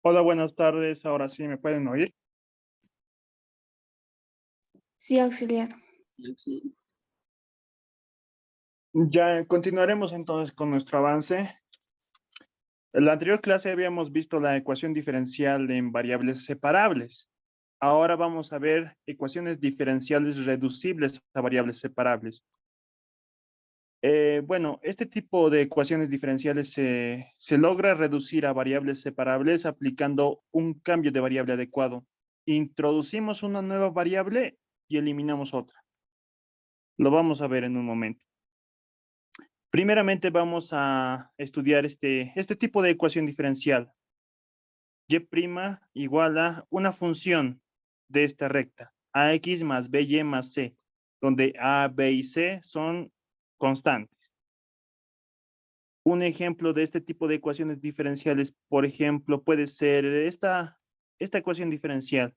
Hola, buenas tardes. Ahora sí me pueden oír. Sí, auxiliar. Ya continuaremos entonces con nuestro avance. En la anterior clase habíamos visto la ecuación diferencial en variables separables. Ahora vamos a ver ecuaciones diferenciales reducibles a variables separables. Bueno, este tipo de ecuaciones diferenciales se logra reducir a variables separables aplicando un cambio de variable adecuado. Introducimos una nueva variable y eliminamos otra. Lo vamos a ver en un momento. Primeramente vamos a estudiar este tipo de ecuación diferencial. Y' igual a una función de esta recta, ax más by más c, donde a, b y c son constantes. Un ejemplo de este tipo de ecuaciones diferenciales, por ejemplo, puede ser esta ecuación diferencial.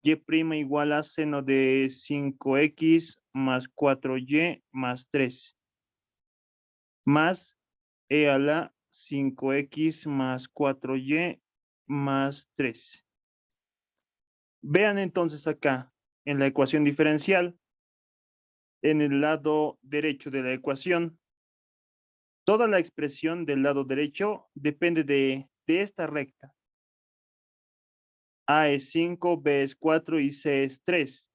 Y' igual a seno de 5x más 4y más 3, más e a la 5x más 4y más 3. Vean entonces acá, en la ecuación diferencial, en el lado derecho de la ecuación, toda la expresión del lado derecho depende de esta recta. A es 5, B es 4 y C es 3.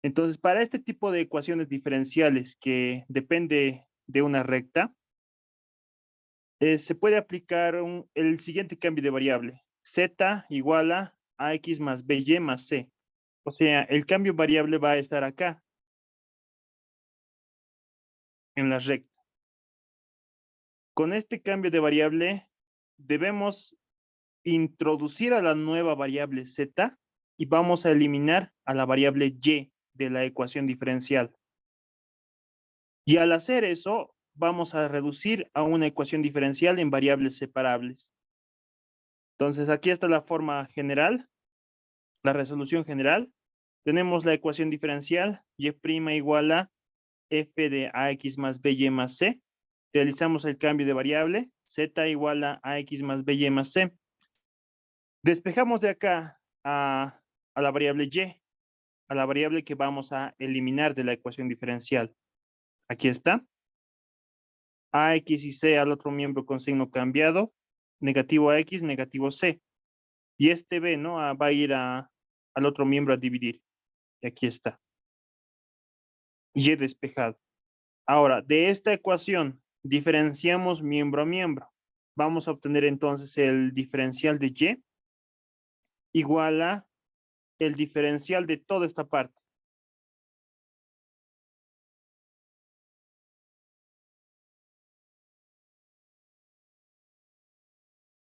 Entonces, para este tipo de ecuaciones diferenciales que depende de una recta, se puede aplicar el siguiente cambio de variable. Z igual a ax más by más c. O sea, el cambio variable va a estar acá, en la recta. Con este cambio de variable, debemos introducir a la nueva variable z y vamos a eliminar a la variable y de la ecuación diferencial. Y al hacer eso, vamos a reducir a una ecuación diferencial en variables separables. Entonces, aquí está la forma general, la resolución general. Tenemos la ecuación diferencial y' igual a f de ax más by más c. Realizamos el cambio de variable, z igual a ax más by más c. Despejamos de acá a la variable y, a la variable que vamos a eliminar de la ecuación diferencial. Aquí está. Ax y c al otro miembro con signo cambiado, negativo ax, negativo c. Y este b, ¿no? Va a ir al otro miembro a dividir. Y aquí está. Y despejado. Ahora, de esta ecuación, diferenciamos miembro a miembro. Vamos a obtener entonces el diferencial de y igual a el diferencial de toda esta parte.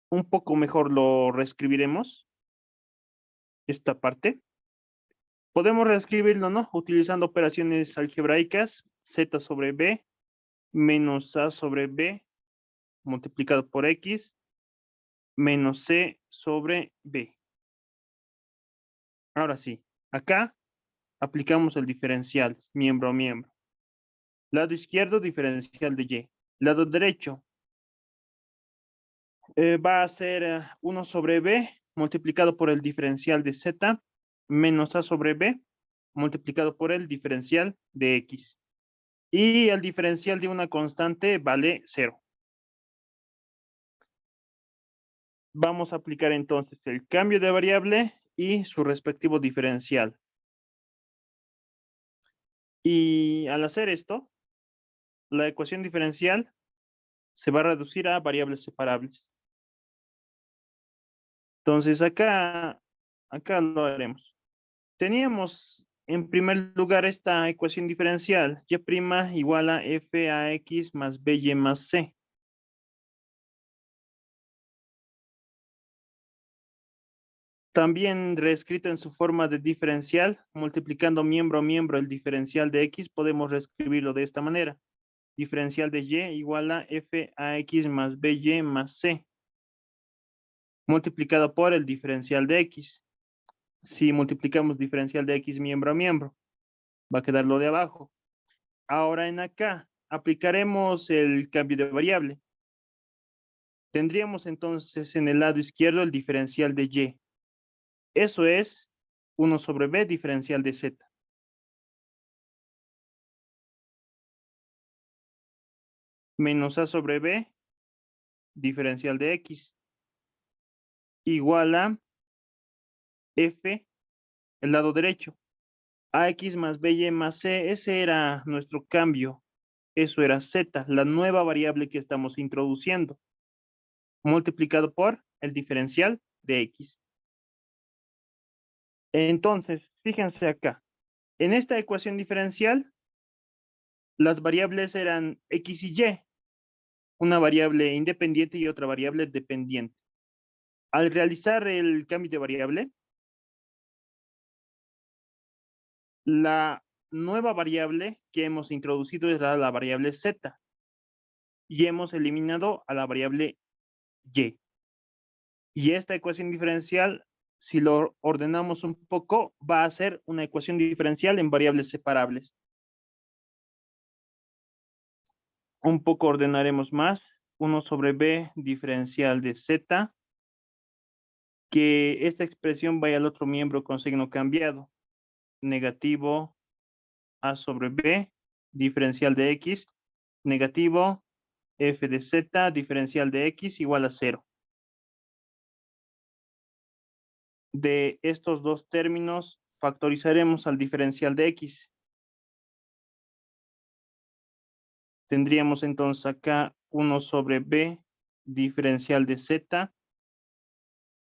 Un poco mejor lo reescribiremos, esta parte. Podemos reescribirlo, ¿no? Utilizando operaciones algebraicas, z sobre b menos a sobre b multiplicado por x menos c sobre b. Ahora sí, acá aplicamos el diferencial miembro a miembro. Lado izquierdo, diferencial de y. Lado derecho va a ser 1 sobre b multiplicado por el diferencial de z menos a sobre b multiplicado por el diferencial de x. Y el diferencial de una constante vale 0. Vamos a aplicar entonces el cambio de variable y su respectivo diferencial. Y al hacer esto, la ecuación diferencial se va a reducir a variables separables. Entonces acá lo haremos. Teníamos en primer lugar esta ecuación diferencial, y' igual a f a x más by más c. También reescrito en su forma de diferencial, multiplicando miembro a miembro el diferencial de x, podemos reescribirlo de esta manera. Diferencial de y igual a f a x más by más c, multiplicado por el diferencial de x. Si multiplicamos diferencial de x miembro a miembro, va a quedar lo de abajo. Ahora en acá, aplicaremos el cambio de variable. Tendríamos entonces en el lado izquierdo el diferencial de y. Eso es 1 sobre b diferencial de z. Menos a sobre b diferencial de x. Igual a f, el lado derecho. Ax más by más c, ese era nuestro cambio. Eso era z, la nueva variable que estamos introduciendo, multiplicado por el diferencial de x. Entonces, fíjense acá. En esta ecuación diferencial, las variables eran x y y, una variable independiente y otra variable dependiente. Al realizar el cambio de variable, la nueva variable que hemos introducido era la variable z y hemos eliminado a la variable y. Y esta ecuación diferencial, si lo ordenamos un poco, va a ser una ecuación diferencial en variables separables. Un poco ordenaremos más. 1 sobre b diferencial de z, que esta expresión vaya al otro miembro con signo cambiado. Negativo a sobre b diferencial de x, negativo f de z diferencial de x igual a 0. De estos dos términos, factorizaremos al diferencial de x. Tendríamos entonces acá 1 sobre b diferencial de z.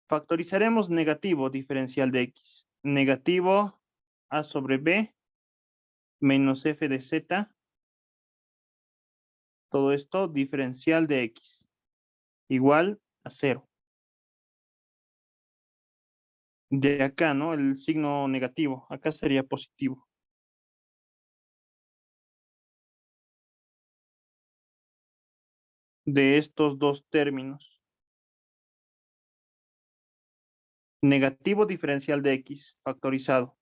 Factorizaremos negativo diferencial de x. Negativo a sobre b menos f de z. Todo esto diferencial de x. Igual a 0. De acá, ¿no? El signo negativo. Acá sería positivo. De estos dos términos. Negativo diferencial de x factorizado.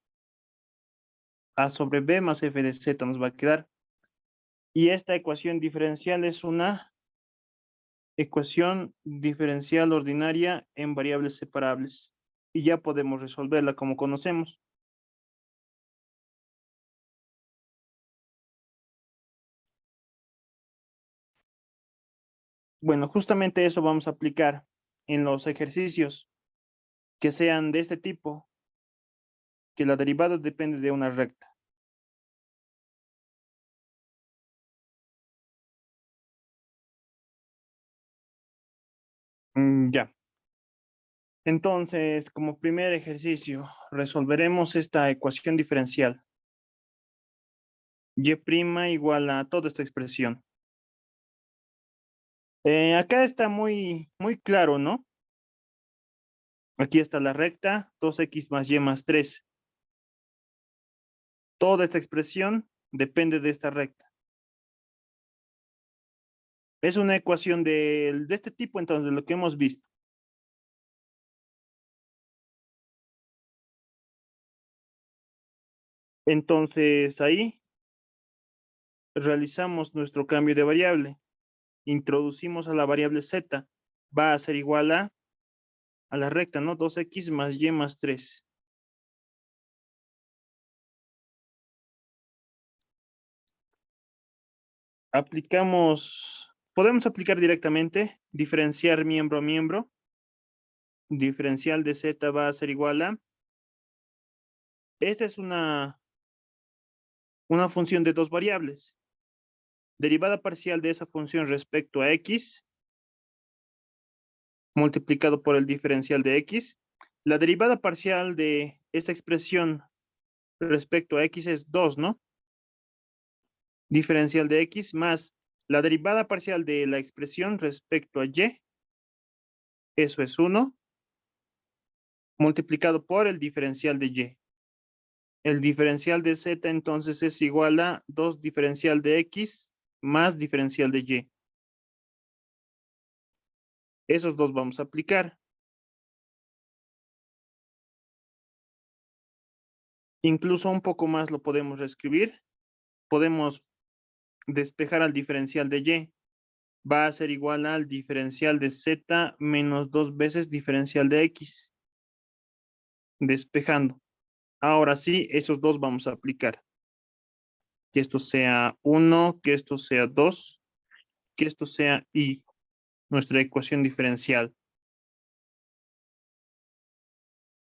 A sobre b más f de z nos va a quedar. Y esta ecuación diferencial es una ecuación diferencial ordinaria en variables separables. Y ya podemos resolverla como conocemos. Bueno, justamente eso vamos a aplicar en los ejercicios que sean de este tipo, que la derivada depende de una recta. Ya. Entonces, como primer ejercicio, resolveremos esta ecuación diferencial. Y' igual a toda esta expresión. Acá está muy claro, ¿no? Aquí está la recta, 2x más y más 3. Toda esta expresión depende de esta recta. Es una ecuación de este tipo, entonces, lo que hemos visto. Entonces, ahí realizamos nuestro cambio de variable. Introducimos a la variable z. Va a ser igual a la recta, ¿no? 2x más y más 3. Podemos aplicar directamente, diferenciar miembro a miembro. Diferencial de z va a ser igual a. Esta es una función de dos variables. Derivada parcial de esa función respecto a x, multiplicado por el diferencial de x. La derivada parcial de esta expresión respecto a x es 2, ¿no? Diferencial de x más la derivada parcial de la expresión respecto a y. Eso es 1, multiplicado por el diferencial de y. El diferencial de z entonces es igual a 2 diferencial de x más diferencial de y. Esos dos vamos a aplicar. Incluso un poco más lo podemos reescribir. Podemos despejar al diferencial de y. va a ser igual al diferencial de z menos 2 veces diferencial de x. Despejando. Ahora sí, esos dos vamos a aplicar. Que esto sea 1, que esto sea 2, que esto sea y nuestra ecuación diferencial.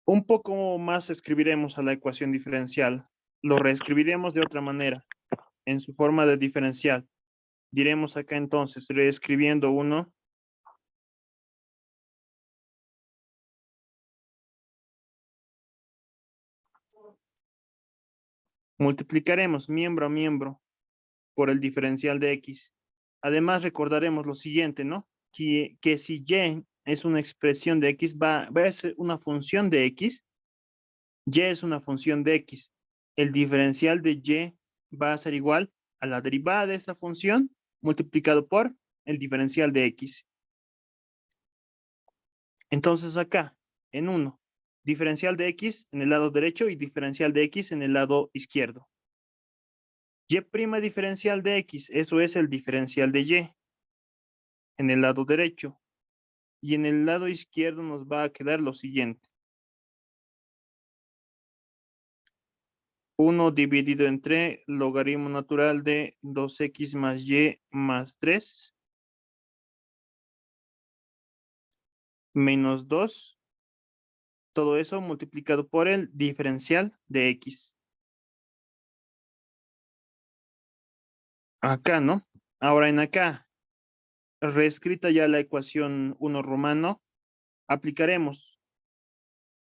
Un poco más escribiremos a la ecuación diferencial. Lo reescribiremos de otra manera, en su forma de diferencial. Diremos acá entonces, reescribiendo 1, multiplicaremos miembro a miembro por el diferencial de x. Además, recordaremos lo siguiente, ¿no? Que si y es una expresión de x, va a ser una función de x, y es una función de x. El diferencial de y va a ser igual a la derivada de esta función multiplicado por el diferencial de x. Entonces acá, en 1, diferencial de x en el lado derecho y diferencial de x en el lado izquierdo. Y' diferencial de x, eso es el diferencial de y en el lado derecho. Y en el lado izquierdo nos va a quedar lo siguiente. 1 dividido entre logaritmo natural de 2x más y más 3 menos 2. Todo eso multiplicado por el diferencial de x. Acá, ¿no? Ahora en acá, reescrita ya la ecuación 1 romano, aplicaremos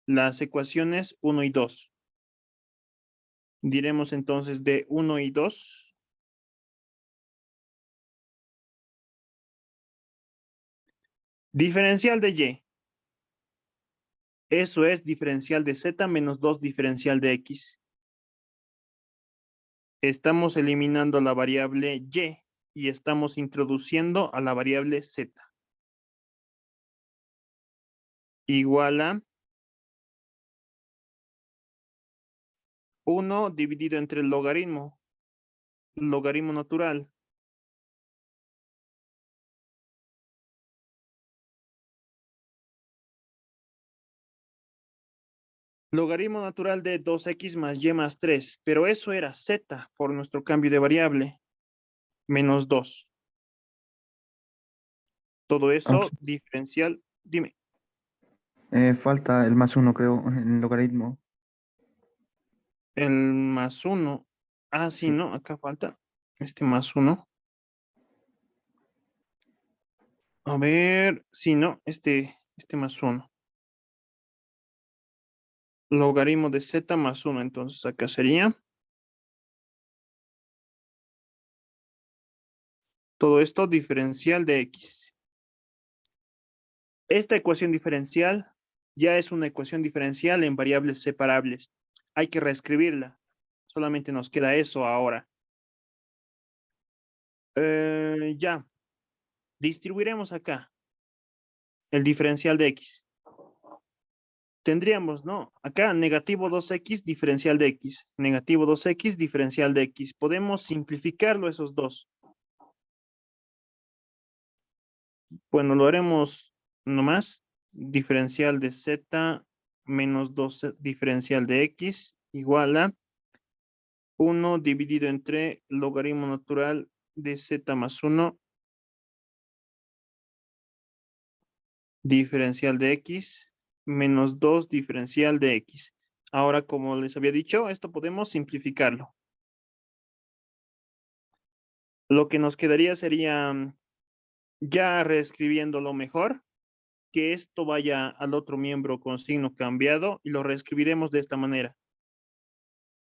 las ecuaciones 1 y 2. Diremos entonces de 1 y 2. Diferencial de y. Eso es diferencial de z menos 2 diferencial de x. Estamos eliminando la variable y estamos introduciendo a la variable z. Igual a 1 dividido entre el logaritmo natural. Logaritmo natural de 2x más y más 3, pero eso era z por nuestro cambio de variable, menos 2. Todo eso diferencial, dime. Falta el más uno, creo, en el logaritmo. El más 1. Ah, sí, Sí. ¿no? Acá falta este más 1. A ver, sí, ¿no? Este más 1. Logaritmo de z más 1. Entonces acá sería. Todo esto diferencial de x. Esta ecuación diferencial ya es una ecuación diferencial en variables separables. Hay que reescribirla. Solamente nos queda eso ahora. Ya. Distribuiremos acá el diferencial de x. Tendríamos, ¿no? Acá negativo 2x diferencial de x. Negativo 2x diferencial de x. Podemos simplificarlo esos dos. Bueno, lo haremos nomás. Diferencial de z menos 2 diferencial de x igual a 1 dividido entre logaritmo natural de z más 1 diferencial de x menos 2 diferencial de x. Ahora, como les había dicho, esto podemos simplificarlo. Lo que nos quedaría sería, ya reescribiéndolo mejor, que esto vaya al otro miembro con signo cambiado y lo reescribiremos de esta manera.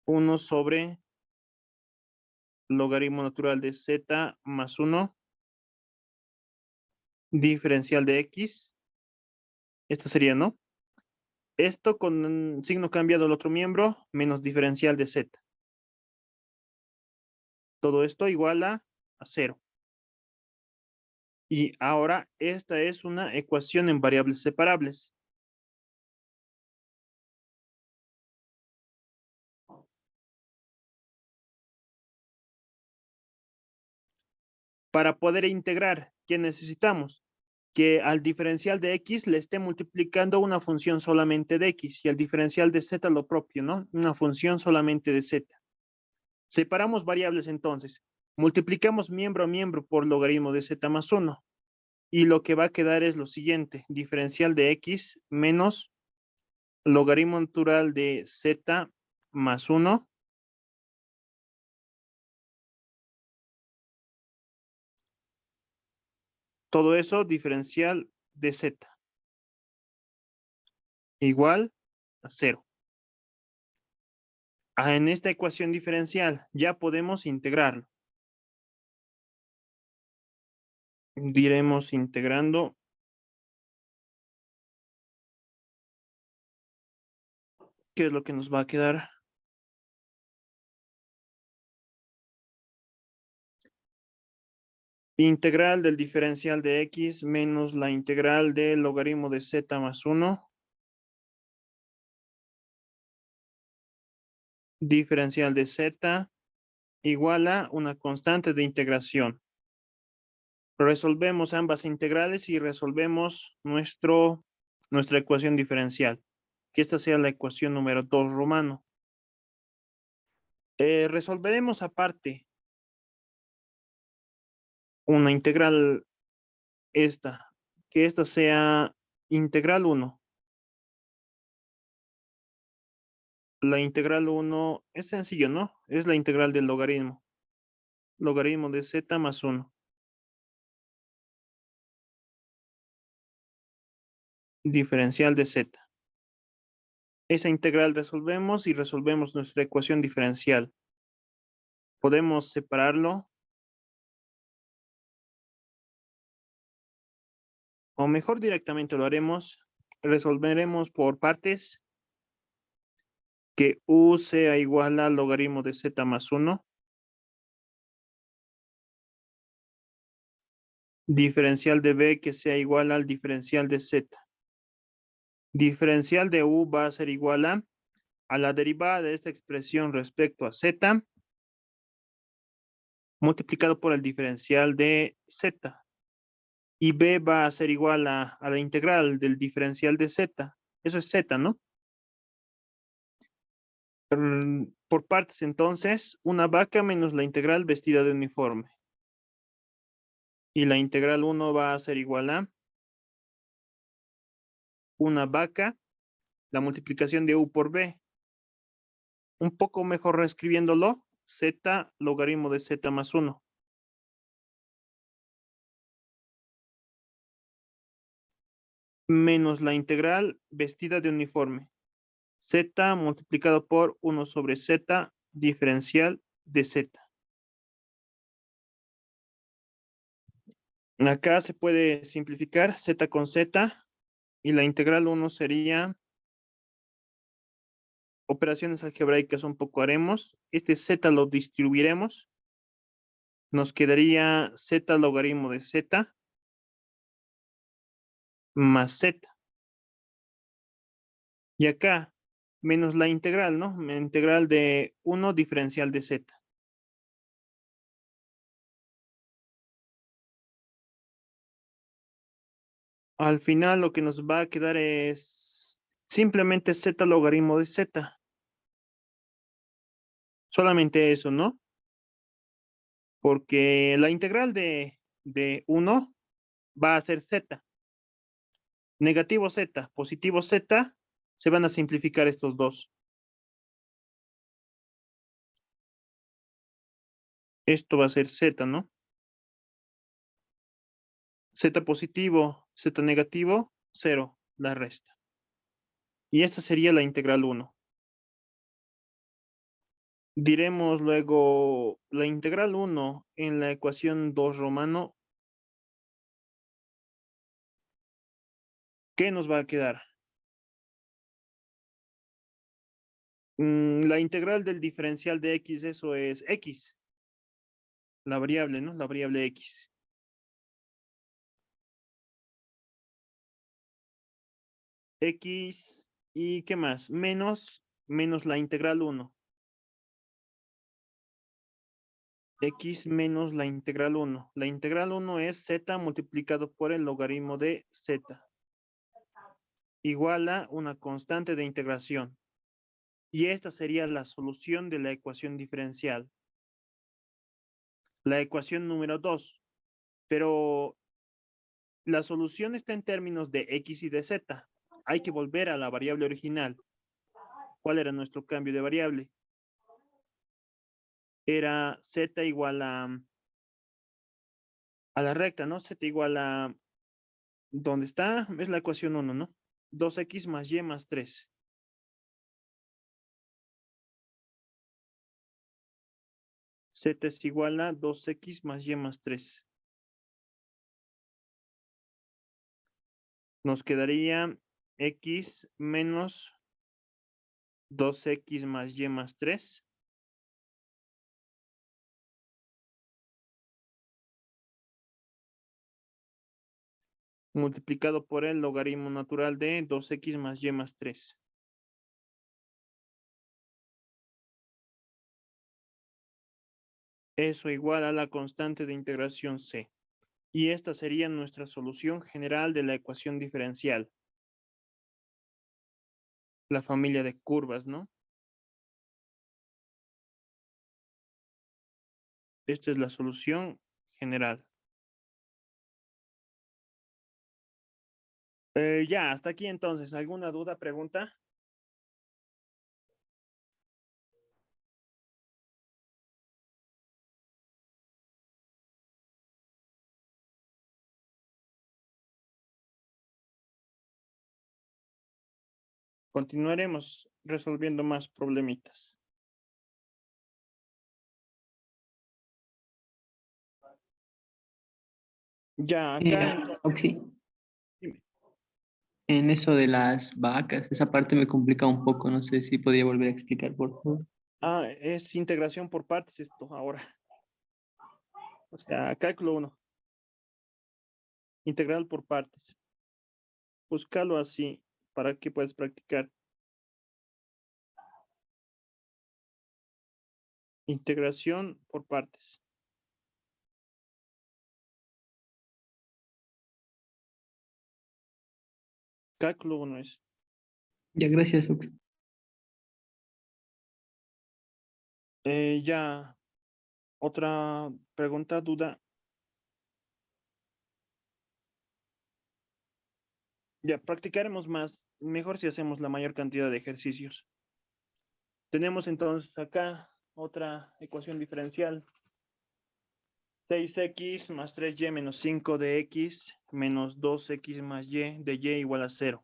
1 sobre logaritmo natural de z más 1 diferencial de x. Esto sería, ¿no? Esto con signo cambiado al otro miembro menos diferencial de z. Todo esto igual a 0. Y ahora esta es una ecuación en variables separables. Para poder integrar, ¿qué necesitamos? Que al diferencial de x le esté multiplicando una función solamente de x y al diferencial de z lo propio, ¿no? Una función solamente de z. Separamos variables entonces. Multiplicamos miembro a miembro por logaritmo de z más 1. Y lo que va a quedar es lo siguiente. Diferencial de x menos logaritmo natural de z más 1. Todo eso diferencial de z igual a 0. En esta ecuación diferencial ya podemos integrarlo. Diremos integrando. ¿Qué es lo que nos va a quedar? Integral del diferencial de x menos la integral del logaritmo de z más 1. Diferencial de z igual a una constante de integración. Resolvemos ambas integrales y resolvemos nuestra ecuación diferencial. Que esta sea la ecuación número 2 romano. Resolveremos aparte una integral esta, que esta sea integral 1. La integral 1 es sencillo, ¿no? Es la integral del logaritmo. Logaritmo de z más 1. Diferencial de z. Esa integral resolvemos y resolvemos nuestra ecuación diferencial. Podemos separarlo. O mejor directamente lo haremos. Resolveremos por partes. Que u sea igual al logaritmo de z más 1. Diferencial de b que sea igual al diferencial de z. Diferencial de u va a ser igual a la derivada de esta expresión respecto a z multiplicado por el diferencial de z. Y b va a ser igual a la integral del diferencial de z. Eso es z, ¿no? Por partes, entonces, una vaca menos la integral vestida de uniforme. Y la integral 1 va a ser igual a una vaca, la multiplicación de u por b. Un poco mejor reescribiéndolo, z logaritmo de z más 1. Menos la integral vestida de uniforme. Z multiplicado por 1 sobre z diferencial de z. Acá se puede simplificar z con z y la integral 1 sería operaciones algebraicas un poco haremos. Este z lo distribuiremos. Nos quedaría z logaritmo de z más z. Y acá menos la integral, ¿no? La integral de 1 diferencial de z. Al final lo que nos va a quedar es simplemente z logaritmo de z. Solamente eso, ¿no? Porque la integral de 1 va a ser z. Negativo z, positivo z, se van a simplificar estos dos. Esto va a ser z, ¿no? Z positivo, z negativo, 0, la resta. Y esta sería la integral 1. Diremos luego la integral 1 en la ecuación 2 romano. ¿Qué nos va a quedar? La integral del diferencial de x, eso es x. La variable, ¿no? La variable x. X y ¿qué más? Menos la integral 1. X menos la integral 1. La integral 1 es z multiplicado por el logaritmo de z. Igual a una constante de integración. Y esta sería la solución de la ecuación diferencial. La ecuación número 2. Pero la solución está en términos de x y de z. Hay que volver a la variable original. ¿Cuál era nuestro cambio de variable? Era z igual a la recta, ¿no? Z igual a, ¿dónde está? Es la ecuación 1, ¿no? 2x más y más 3. Z es igual a 2x más y más 3. Nos quedaría x menos 2x más y más 3. Multiplicado por el logaritmo natural de 2x más y más 3. Eso igual a la constante de integración c. Y esta sería nuestra solución general de la ecuación diferencial. La familia de curvas, ¿no? Esta es la solución general. Ya, hasta aquí entonces. ¿Alguna duda, pregunta? Continuaremos resolviendo más problemitas. Ya, acá entonces, Oxy, dime. en eso de las vacas, esa parte me complica un poco, no sé si podría volver a explicar, por favor. Es integración por partes esto ahora. O sea, cálculo 1. Integral por partes. Búscalo así para que puedas practicar. Integración por partes. Cálculo 1 es. Ya, gracias, Oxy. Ya, otra pregunta, duda. Ya, practicaremos más. Mejor si hacemos la mayor cantidad de ejercicios. Tenemos entonces acá otra ecuación diferencial. 6x más 3y menos 5 de x menos 2x más y de y igual a 0.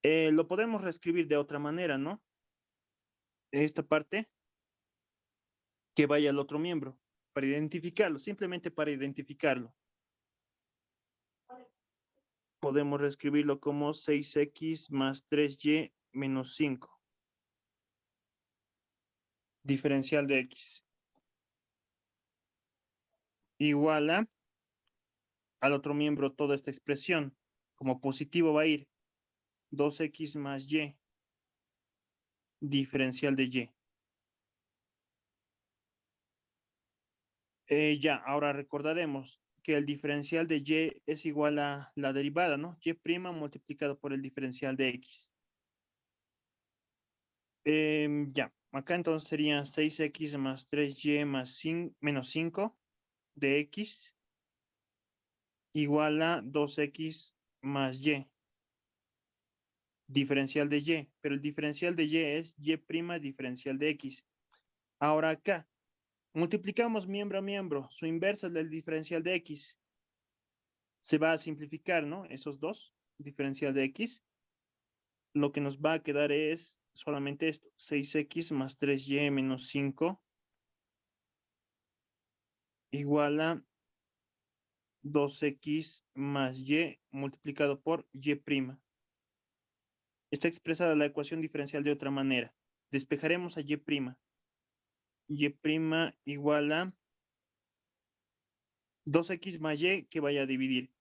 Lo podemos reescribir de otra manera, ¿no? Esta parte que vaya al otro miembro para identificarlo, simplemente para identificarlo. Podemos reescribirlo como 6x más 3y menos 5. Diferencial de x. Igual a al otro miembro toda esta expresión. Como positivo va a ir 2x más y, diferencial de y. Ya, ahora recordaremos que el diferencial de y es igual a la derivada, ¿no? Y' multiplicado por el diferencial de x. Ya, acá entonces sería 6x más 3y más 5, menos 5 de x igual a 2x más y. Diferencial de y, pero el diferencial de y es y' diferencial de x. Ahora acá, multiplicamos miembro a miembro, su inversa es el diferencial de x. Se va a simplificar, ¿no? Esos dos, diferencial de x. Lo que nos va a quedar es solamente esto, 6x más 3y menos 5 igual a 2x más y multiplicado por y'. Está expresada la ecuación diferencial de otra manera. Despejaremos a y'. Y' igual a 2x más y que vaya a dividir.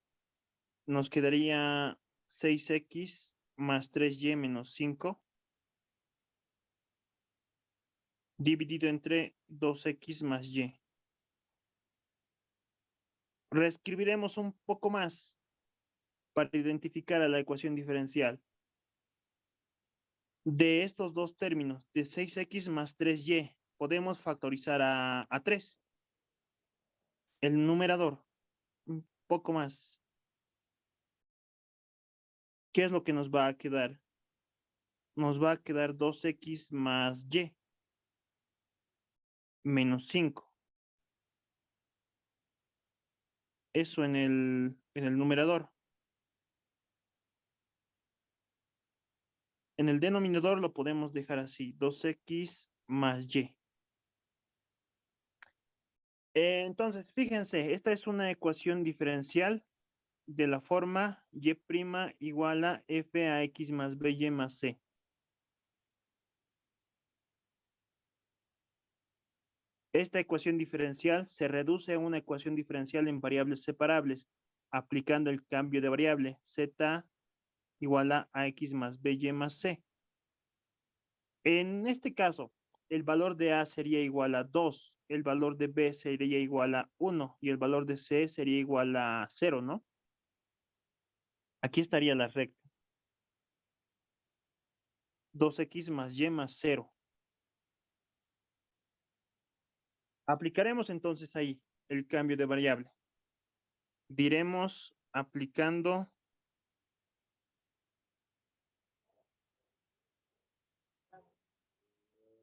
Nos quedaría 6x más 3y menos 5 dividido entre 2x más y. Reescribiremos un poco más para identificar a la ecuación diferencial. De estos dos términos, de 6x más 3y, podemos factorizar a 3. El numerador, un poco más. ¿Qué es lo que nos va a quedar? Nos va a quedar 2x más y menos 5. Eso en el numerador. En el denominador lo podemos dejar así, 2x más y. Entonces, fíjense, esta es una ecuación diferencial de la forma y' igual a f a x más by más c. Esta ecuación diferencial se reduce a una ecuación diferencial en variables separables, aplicando el cambio de variable z igual a ax más by más c. En este caso, el valor de a sería igual a 2, el valor de b sería igual a 1 y el valor de c sería igual a 0, ¿no? Aquí estaría la recta. 2x más y más 0. Aplicaremos entonces ahí el cambio de variable. Diremos aplicando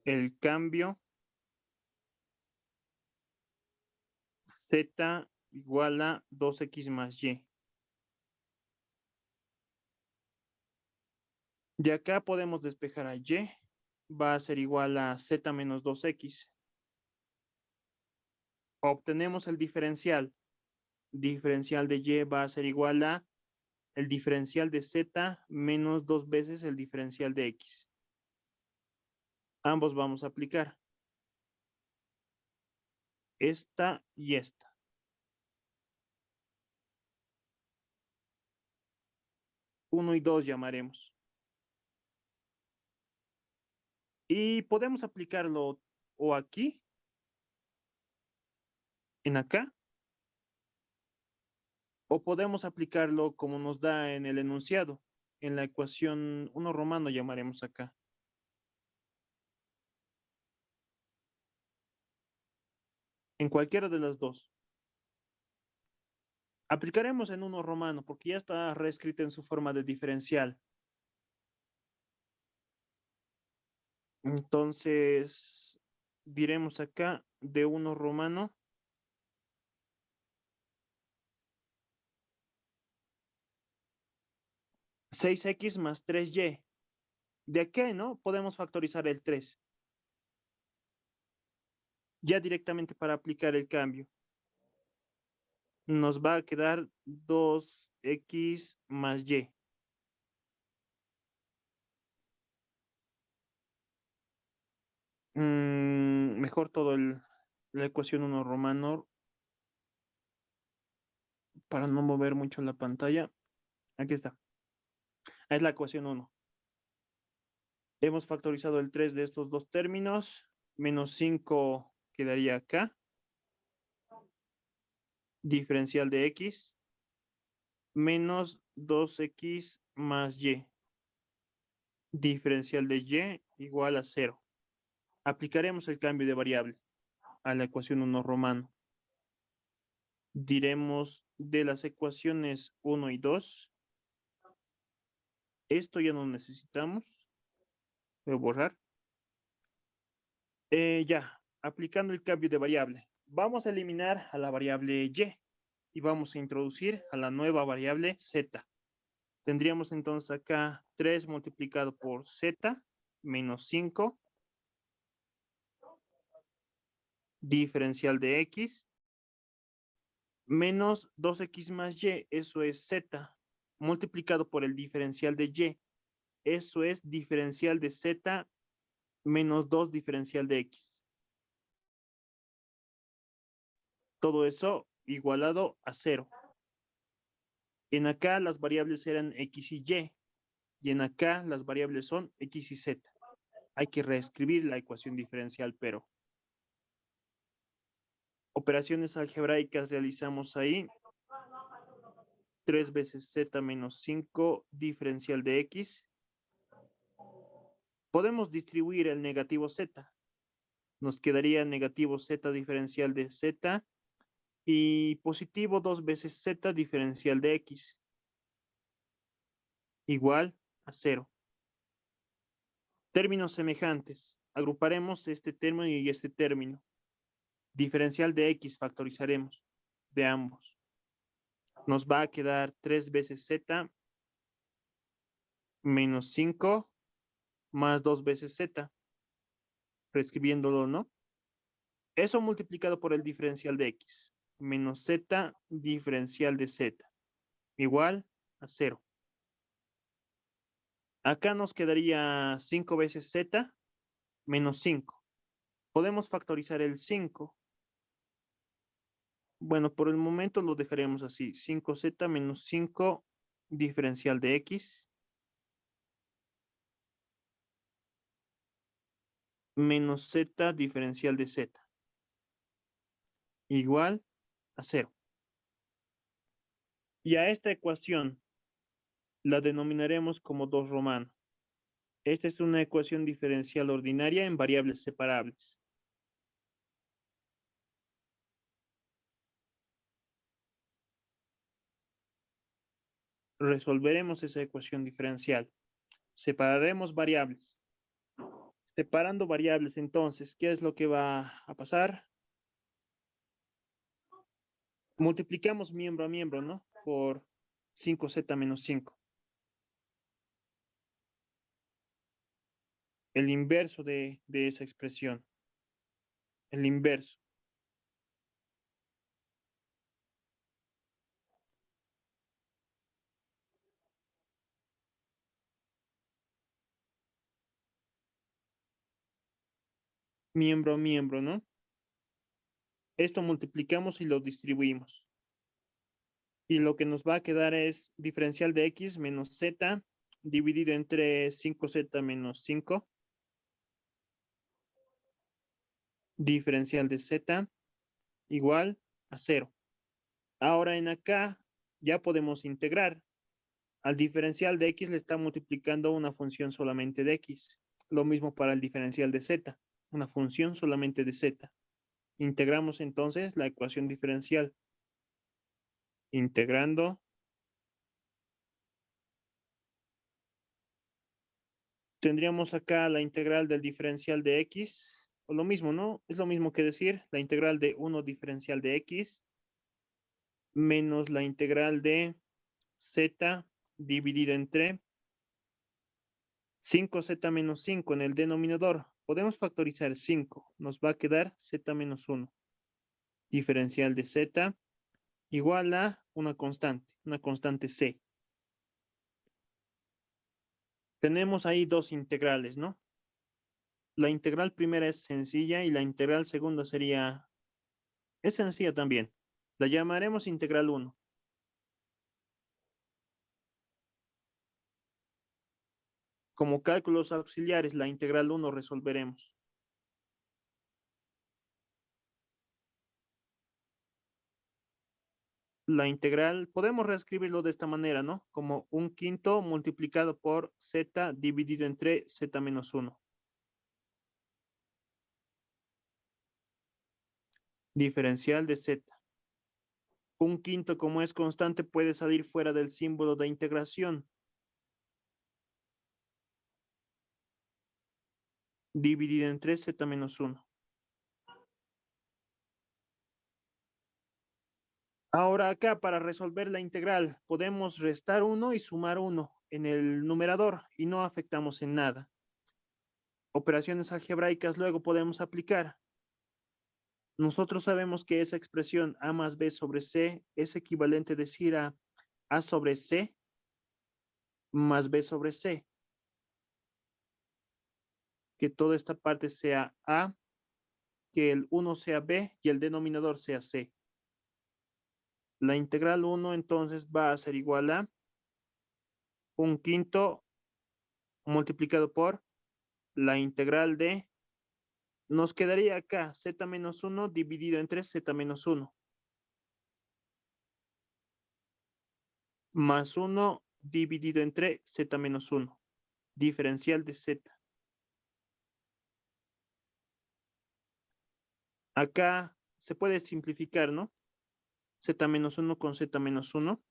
el cambio z igual a 2x más y. De acá podemos despejar a y. Va a ser igual a z menos 2x. Obtenemos el diferencial. Diferencial de y va a ser igual a el diferencial de z menos 2 veces el diferencial de x. Ambos vamos a aplicar. Esta y esta. Uno y 2 llamaremos. Y podemos aplicarlo o aquí, en acá, o podemos aplicarlo como nos da en el enunciado, en la ecuación 1 romano llamaremos acá. En cualquiera de las dos. Aplicaremos en 1 romano porque ya está reescrita en su forma de diferencial. Entonces, diremos acá de 1 romano. (6x más 3y). De aquí, ¿no? Podemos factorizar el 3. Ya directamente para aplicar el cambio. Nos va a quedar 2x más y. Mejor todo la ecuación 1 romano para no mover mucho la pantalla. Aquí está. Es la ecuación 1. Hemos factorizado el 3 de estos dos términos. Menos 5 quedaría acá. Diferencial de x. Menos 2x más y. Diferencial de y igual a 0. Aplicaremos el cambio de variable a la ecuación 1 romano. Diremos de las ecuaciones 1 y 2. Esto ya no necesitamos. Voy a borrar. Ya, aplicando el cambio de variable. Vamos a eliminar a la variable y y vamos a introducir a la nueva variable z. Tendríamos entonces acá 3 multiplicado por z menos 5. Diferencial de x. Menos 2x más y, eso es z, multiplicado por el diferencial de y. Eso es diferencial de z menos 2 diferencial de x. Todo eso igualado a 0. En acá las variables eran x y en acá las variables son x y z. hay que reescribir la ecuación diferencial, pero operaciones algebraicas realizamos ahí. 3 veces z menos 5 diferencial de x. Podemos distribuir el negativo z. Nos quedaría negativo z diferencial de z y positivo 2 veces z diferencial de x igual a 0. Términos semejantes. Agruparemos este término y este término. Diferencial de x factorizaremos de ambos. Nos va a quedar 3 veces z menos 5 más 2 veces z. Reescribiéndolo, ¿no? Eso multiplicado por el diferencial de x. Menos z diferencial de z. Igual a 0. Acá nos quedaría 5 veces z menos 5. Podemos factorizar el 5. Bueno, por el momento lo dejaremos así. 5z menos 5 diferencial de x menos z diferencial de z igual a 0. Y a esta ecuación la denominaremos como 2 romano. Esta es una ecuación diferencial ordinaria en variables separables. Resolveremos esa ecuación diferencial. Separaremos variables. Separando variables, entonces, ¿qué es lo que va a pasar? Multiplicamos miembro a miembro, ¿no? Por 5z menos 5. El inverso de esa expresión. El inverso. Miembro a miembro, ¿no? Esto multiplicamos y lo distribuimos. Y lo que nos va a quedar es diferencial de x menos z dividido entre 5z menos 5. Diferencial de z igual a 0. Ahora en acá ya podemos integrar. Al diferencial de x le está multiplicando una función solamente de x. Lo mismo para el diferencial de z, una función solamente de z. Integramos entonces la ecuación diferencial. Integrando. Tendríamos acá la integral del diferencial de x, o lo mismo, ¿no? Es lo mismo que decir la integral de 1 diferencial de x menos la integral de z dividido entre 5z menos 5 en el denominador. Podemos factorizar 5. Nos va a quedar z menos 1. Diferencial de z igual a una constante c. Tenemos ahí dos integrales, ¿no? La integral primera es sencilla y la integral segunda es sencilla también. La llamaremos integral 1. Como cálculos auxiliares, la integral 1 resolveremos. La integral, podemos reescribirlo de esta manera, ¿no? Como 1/5 multiplicado por z dividido entre z menos 1. Diferencial de z. 1/5, como es constante, puede salir fuera del símbolo de integración. Dividido entre z menos 1. Ahora acá, para resolver la integral, podemos restar 1 y sumar 1 en el numerador y no afectamos en nada. Operaciones algebraicas luego podemos aplicar. Nosotros sabemos que esa expresión a más b sobre c es equivalente a decir a sobre c más b sobre c. Que toda esta parte sea a, que el 1 sea b y el denominador sea c. La integral 1 entonces va a ser igual a 1/5 multiplicado por la integral de, nos quedaría acá z menos 1 dividido entre z menos 1. Más 1 dividido entre z menos 1. Diferencial de z. Acá se puede simplificar, ¿no? Z menos 1 con z menos 1.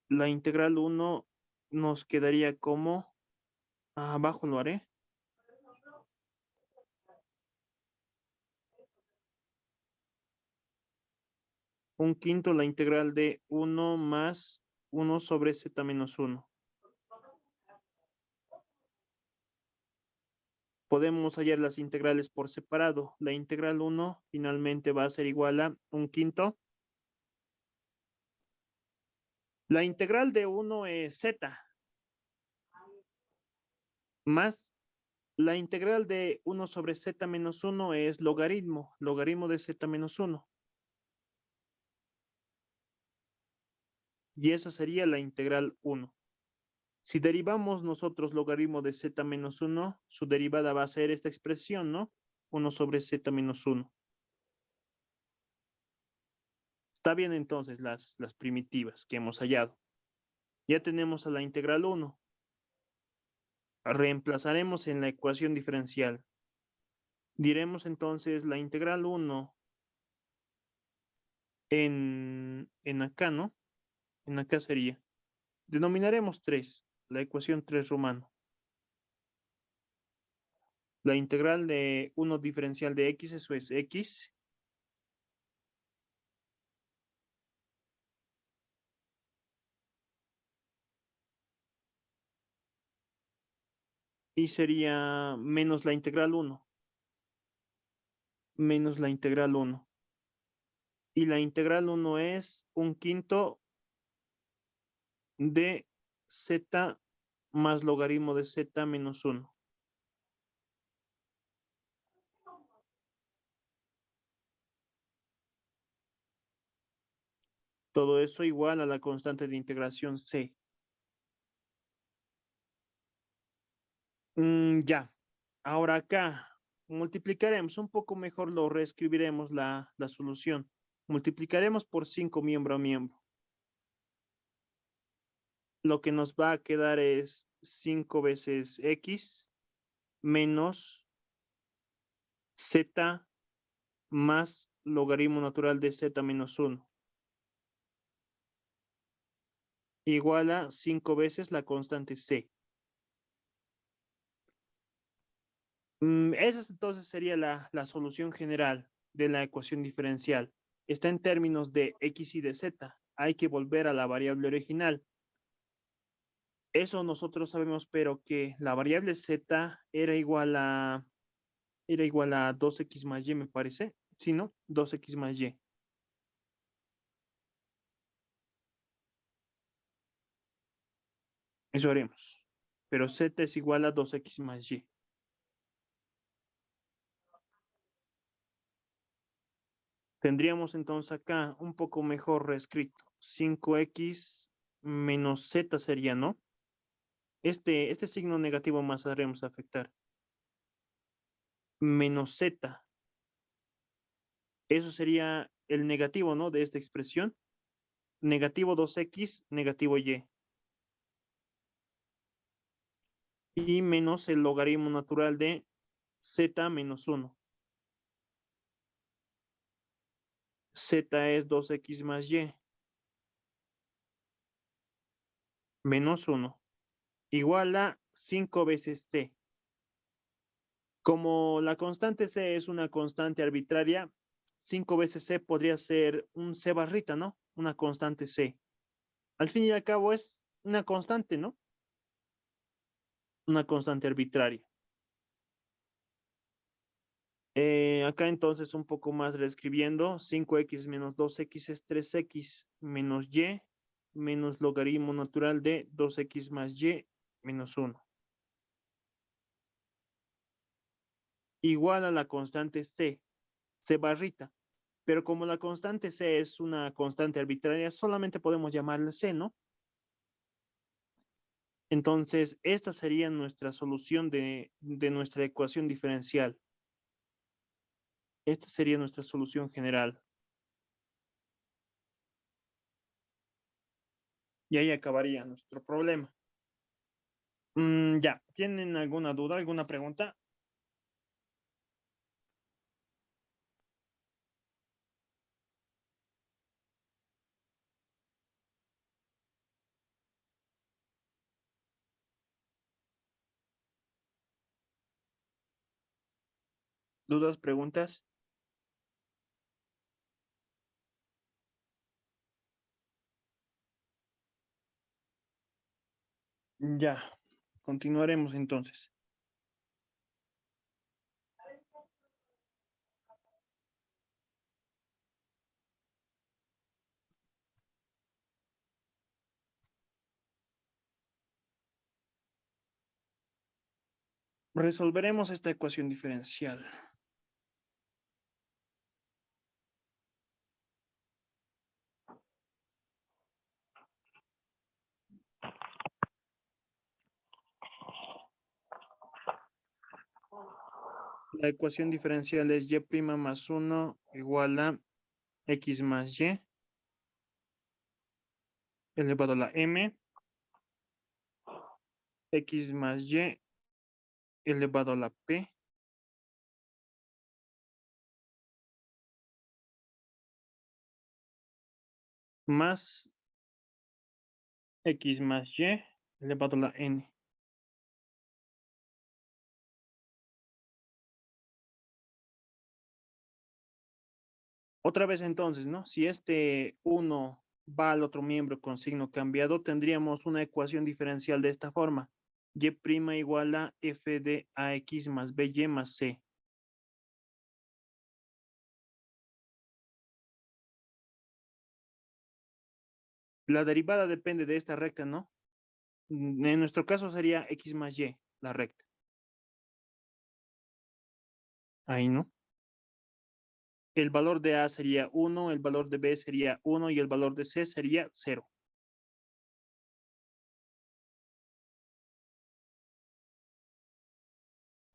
La integral 1 nos quedaría como, abajo lo haré. Un quinto la integral de 1 más 1 sobre z menos 1. Podemos hallar las integrales por separado. La integral 1 finalmente va a ser igual a un quinto. La integral de 1 es z. Más la integral de 1 sobre z menos 1 es logaritmo. Logaritmo de z menos 1. Y esa sería la integral 1. Si derivamos nosotros logaritmo de z menos 1, su derivada va a ser esta expresión, ¿no? 1 sobre z menos 1. Está bien entonces las primitivas que hemos hallado. Ya tenemos a la integral 1. Reemplazaremos en la ecuación diferencial. Diremos entonces la integral 1 en acá, ¿no? En acá sería. Denominaremos 3, la ecuación 3 romano. La integral de 1 diferencial de x, eso es x. Y sería menos la integral 1. Menos la integral 1. Y la integral 1 es un quinto de z más logaritmo de z menos 1. Todo eso igual a la constante de integración c. Ya. Ahora acá multiplicaremos un poco mejor, lo reescribiremos la solución. Multiplicaremos por 5 miembro a miembro. Lo que nos va a quedar es 5 veces x menos z más logaritmo natural de z menos 1. Igual a 5 veces la constante c. Esa entonces sería la solución general de la ecuación diferencial. Está en términos de x y de z. Hay que volver a la variable original. Eso nosotros sabemos, pero que la variable z era igual a 2x más y, me parece. ¿Sí, no? 2x más y. Eso haremos. Pero z es igual a 2x más y. Tendríamos entonces acá un poco mejor reescrito. 5x menos z sería, ¿no? Este signo negativo más haremos afectar. Menos z. Eso sería el negativo, ¿no? De esta expresión. Negativo 2x, negativo y. Y menos el logaritmo natural de z menos 1. Z es 2x más y. Menos 1. Igual a 5 veces c. Como la constante c es una constante arbitraria, 5 veces c podría ser un c barrita, ¿no? Una constante c. Al fin y al cabo es una constante, ¿no? Una constante arbitraria. Acá entonces un poco más reescribiendo, 5x menos 2x es 3x menos y menos logaritmo natural de 2x más y menos 1. Igual a la constante c barrita. Pero como la constante c es una constante arbitraria, solamente podemos llamarle c, ¿no? Entonces, esta sería nuestra solución de nuestra ecuación diferencial. Esta sería nuestra solución general. Y ahí acabaría nuestro problema. Ya, ¿tienen alguna duda, alguna pregunta? ¿Dudas, preguntas? Ya, continuaremos entonces. Resolveremos esta ecuación diferencial. La ecuación diferencial es y' más 1 igual a x más y elevado a la m, x más y elevado a la p, más x más y elevado a la n. Otra vez entonces, ¿no? Si este 1 va al otro miembro con signo cambiado, tendríamos una ecuación diferencial de esta forma. Y' igual a f de ax más by más c. La derivada depende de esta recta, ¿no? En nuestro caso sería x más y, la recta. Ahí, ¿no? El valor de A sería 1, el valor de B sería 1 y el valor de C sería 0.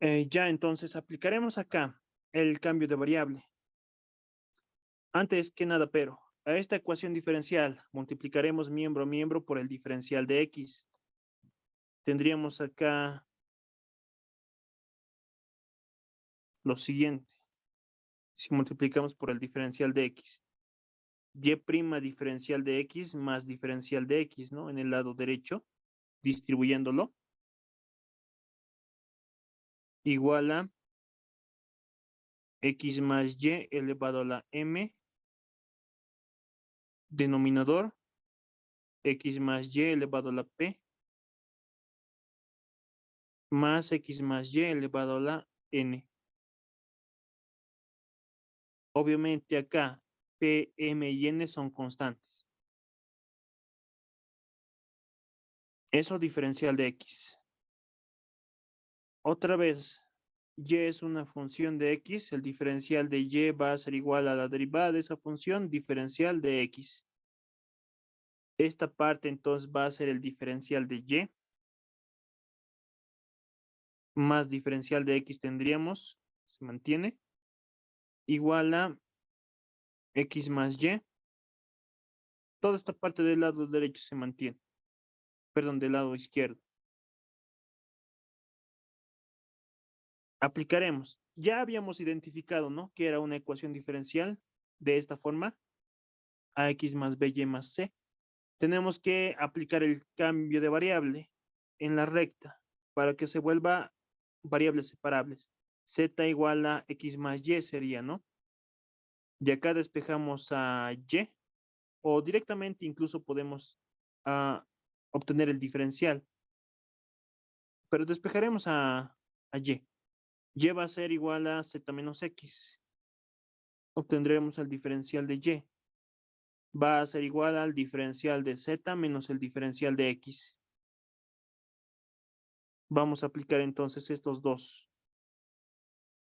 Ya, entonces aplicaremos acá el cambio de variable. Antes que nada, pero, a esta ecuación diferencial multiplicaremos miembro a miembro por el diferencial de x. Tendríamos acá lo siguiente. Si multiplicamos por el diferencial de x. Y' diferencial de x más diferencial de x, ¿no? En el lado derecho, distribuyéndolo. Igual a x más y elevado a la m, denominador, x más y elevado a la p, más x más y elevado a la n. Obviamente acá, p, m y n son constantes. Eso diferencial de x. Otra vez, y es una función de x, el diferencial de y va a ser igual a la derivada de esa función diferencial de x. Esta parte entonces va a ser el diferencial de y, más diferencial de x tendríamos, se mantiene, igual a x más y. Toda esta parte del lado derecho se mantiene, perdón, del lado izquierdo. Aplicaremos. Ya habíamos identificado, ¿no? Que era una ecuación diferencial de esta forma, ax más by más c. Tenemos que aplicar el cambio de variable en la recta para que se vuelva variables separables. Z igual a x más y sería, ¿no? Y acá despejamos a y, o directamente incluso podemos obtener el diferencial. Pero despejaremos a y. Y va a ser igual a z menos x. Obtendremos el diferencial de y. Va a ser igual al diferencial de z menos el diferencial de x. Vamos a aplicar entonces estos dos.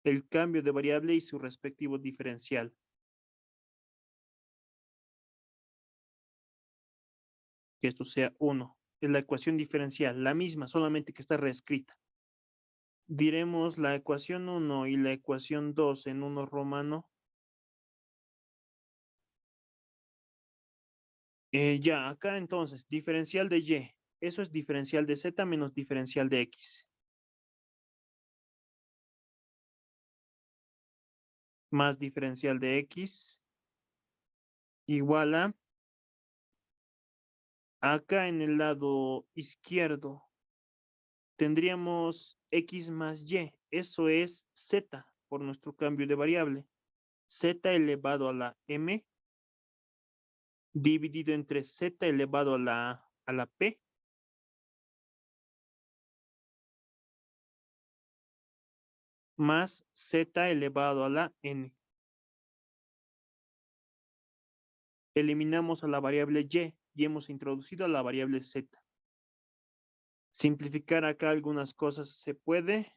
El cambio de variable y su respectivo diferencial. Que esto sea 1. es la ecuación diferencial, la misma, solamente que está reescrita. Diremos la ecuación 1 y la ecuación 2 en uno romano. Ya, acá entonces, diferencial de y. Eso es diferencial de z menos diferencial de x. Más diferencial de x igual a, acá en el lado izquierdo, tendríamos x más y. Eso es z por nuestro cambio de variable. Z elevado a la m dividido entre z elevado a la p más z elevado a la n. Eliminamos a la variable y hemos introducido a la variable z. Simplificar acá algunas cosas se puede.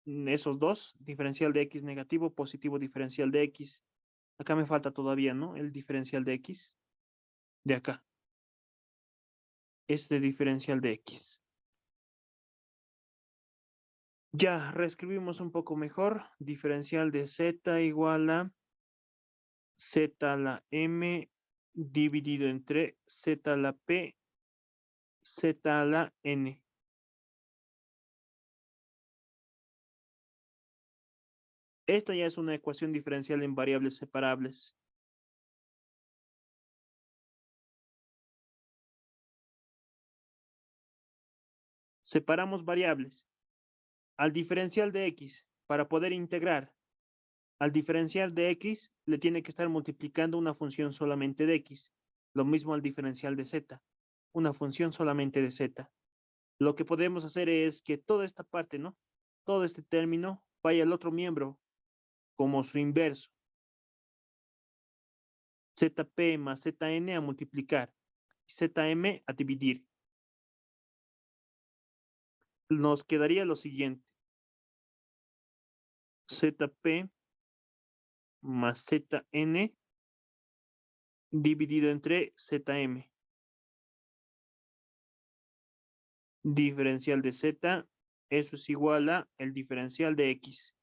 Esos dos, diferencial de x negativo, positivo diferencial de x. Acá me falta todavía, ¿no? El diferencial de x. De acá. Este diferencial de x. Ya, reescribimos un poco mejor. Diferencial de z igual a z a la m dividido entre z a la p, z a la n. Esta ya es una ecuación diferencial en variables separables. Separamos variables. Al diferencial de x, para poder integrar, al diferencial de x, le tiene que estar multiplicando una función solamente de x. Lo mismo al diferencial de z, una función solamente de z. Lo que podemos hacer es que toda esta parte, ¿no? Todo este término vaya al otro miembro como su inverso. Zp más Zn a multiplicar, Zm a dividir. Nos quedaría lo siguiente. Zp más Zn dividido entre Zm. Diferencial de Z, eso es igual a el diferencial de X.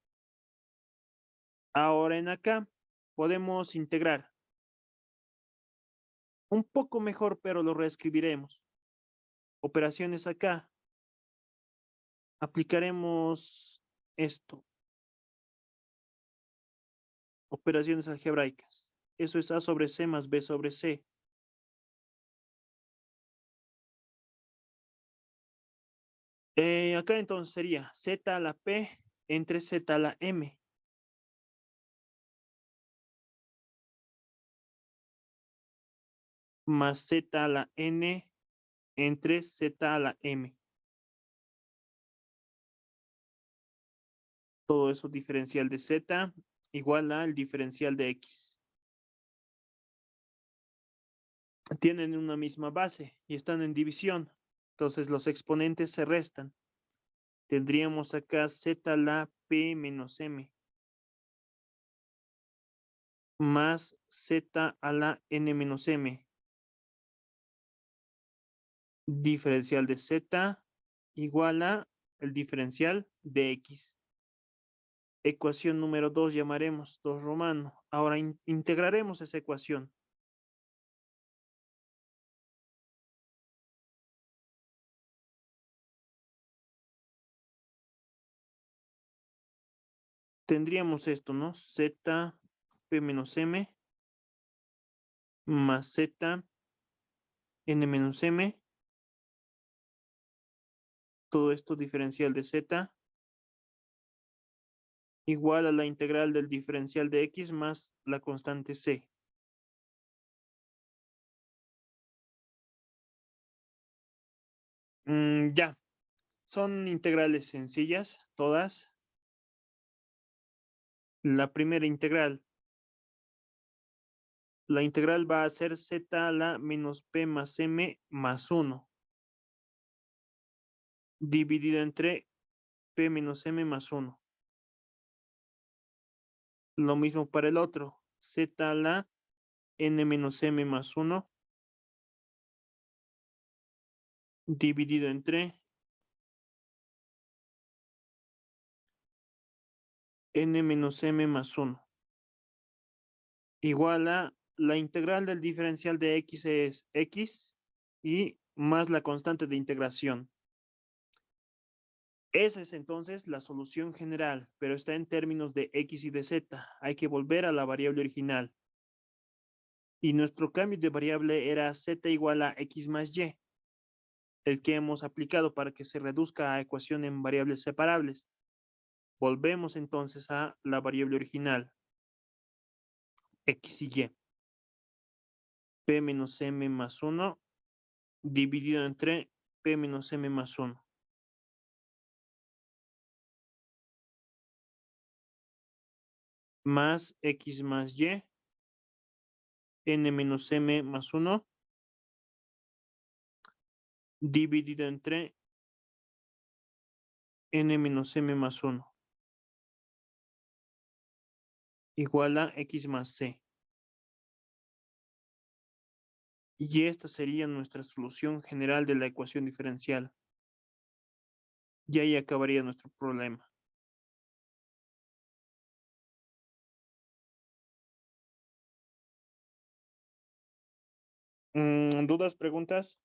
Ahora en acá podemos integrar. Un poco mejor, pero lo reescribiremos. Operaciones acá. Aplicaremos esto. Operaciones algebraicas. Eso es A sobre C más B sobre C. Acá entonces sería Z a la P entre Z a la M. Más Z a la N entre Z a la M. Todo eso diferencial de Z igual al diferencial de X. Tienen una misma base y están en división. Entonces los exponentes se restan. Tendríamos acá Z a la P menos M. Más Z a la N menos M. Diferencial de Z igual a el diferencial de X. Ecuación número 2 llamaremos 2 romano. Ahora integraremos esa ecuación. Tendríamos esto, ¿no? Z P menos M más Z N menos M. Todo esto diferencial de Z igual a la integral del diferencial de X más la constante C. Ya, son integrales sencillas, todas. La primera integral. La integral va a ser Z a la menos P más M más 1. Dividido entre P menos M más 1. Lo mismo para el otro. Z a la N menos M más 1. dividido entre n menos m más 1. Igual a la integral del diferencial de x es x y más la constante de integración. Esa es entonces la solución general, pero está en términos de x y de z. Hay que volver a la variable original. Y nuestro cambio de variable era z igual a x más y, el que hemos aplicado para que se reduzca a ecuación en variables separables. Volvemos entonces a la variable original, x y y. P menos m más 1 dividido entre P menos m más 1. Más x más y, n menos m más 1 dividido entre n menos m más 1 igual a x más c. Y esta sería nuestra solución general de la ecuación diferencial. Y ahí acabaría nuestro problema. ¿Dudas, preguntas?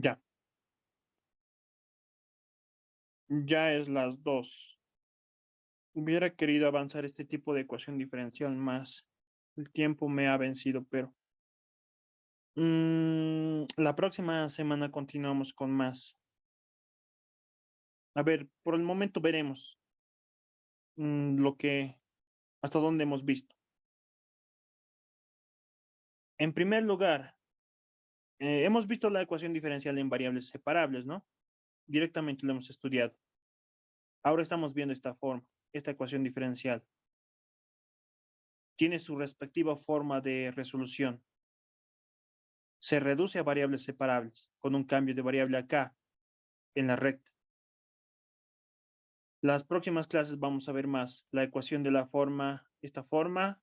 Ya. Ya es las 2. Hubiera querido avanzar este tipo de ecuación diferencial más. El tiempo me ha vencido, pero la próxima semana continuamos con más. A ver, por el momento veremos hasta dónde hemos visto. En primer lugar, hemos visto la ecuación diferencial en variables separables, ¿no? Directamente lo hemos estudiado. Ahora estamos viendo esta forma, esta ecuación diferencial. Tiene su respectiva forma de resolución. Se reduce a variables separables con un cambio de variable acá en la recta. Las próximas clases vamos a ver más la ecuación de esta forma,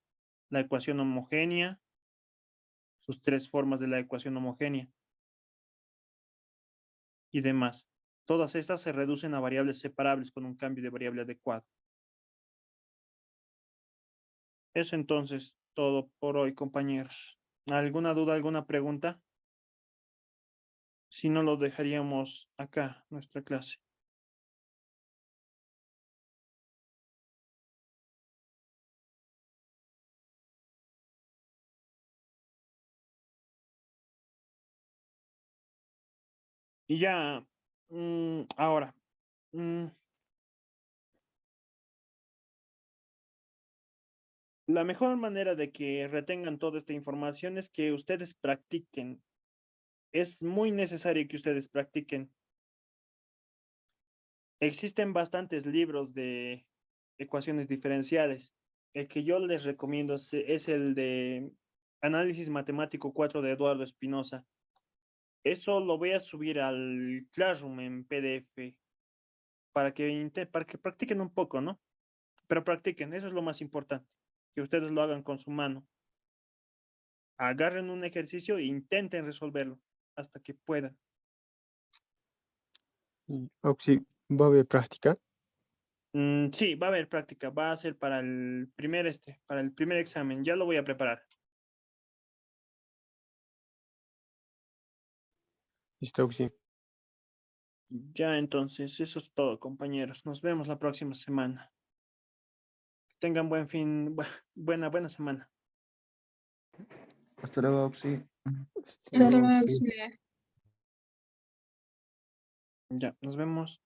la ecuación homogénea, sus 3 formas de la ecuación homogénea y demás. Todas estas se reducen a variables separables con un cambio de variable adecuado. Eso entonces todo por hoy, compañeros. ¿Alguna duda, alguna pregunta? Si no, lo dejaríamos acá, nuestra clase. Y ya, ahora, la mejor manera de que retengan toda esta información es que ustedes practiquen. Es muy necesario que ustedes practiquen. Existen bastantes libros de ecuaciones diferenciales. El que yo les recomiendo es el de Análisis Matemático 4 de Eduardo Espinosa. Eso lo voy a subir al Classroom en PDF para que practiquen un poco, ¿no? Pero practiquen, eso es lo más importante, que ustedes lo hagan con su mano. Agarren un ejercicio e intenten resolverlo hasta que puedan. Oxy, ¿va a haber práctica? Sí, va a haber práctica, va a ser para el primer examen, ya lo voy a preparar. Listo, Oxy. Ya entonces, eso es todo, compañeros. Nos vemos la próxima semana. Tengan buen fin, buena semana. Hasta luego, sí. Hasta Hasta luego, luego, Oxy. auxiliar. Ya, nos vemos.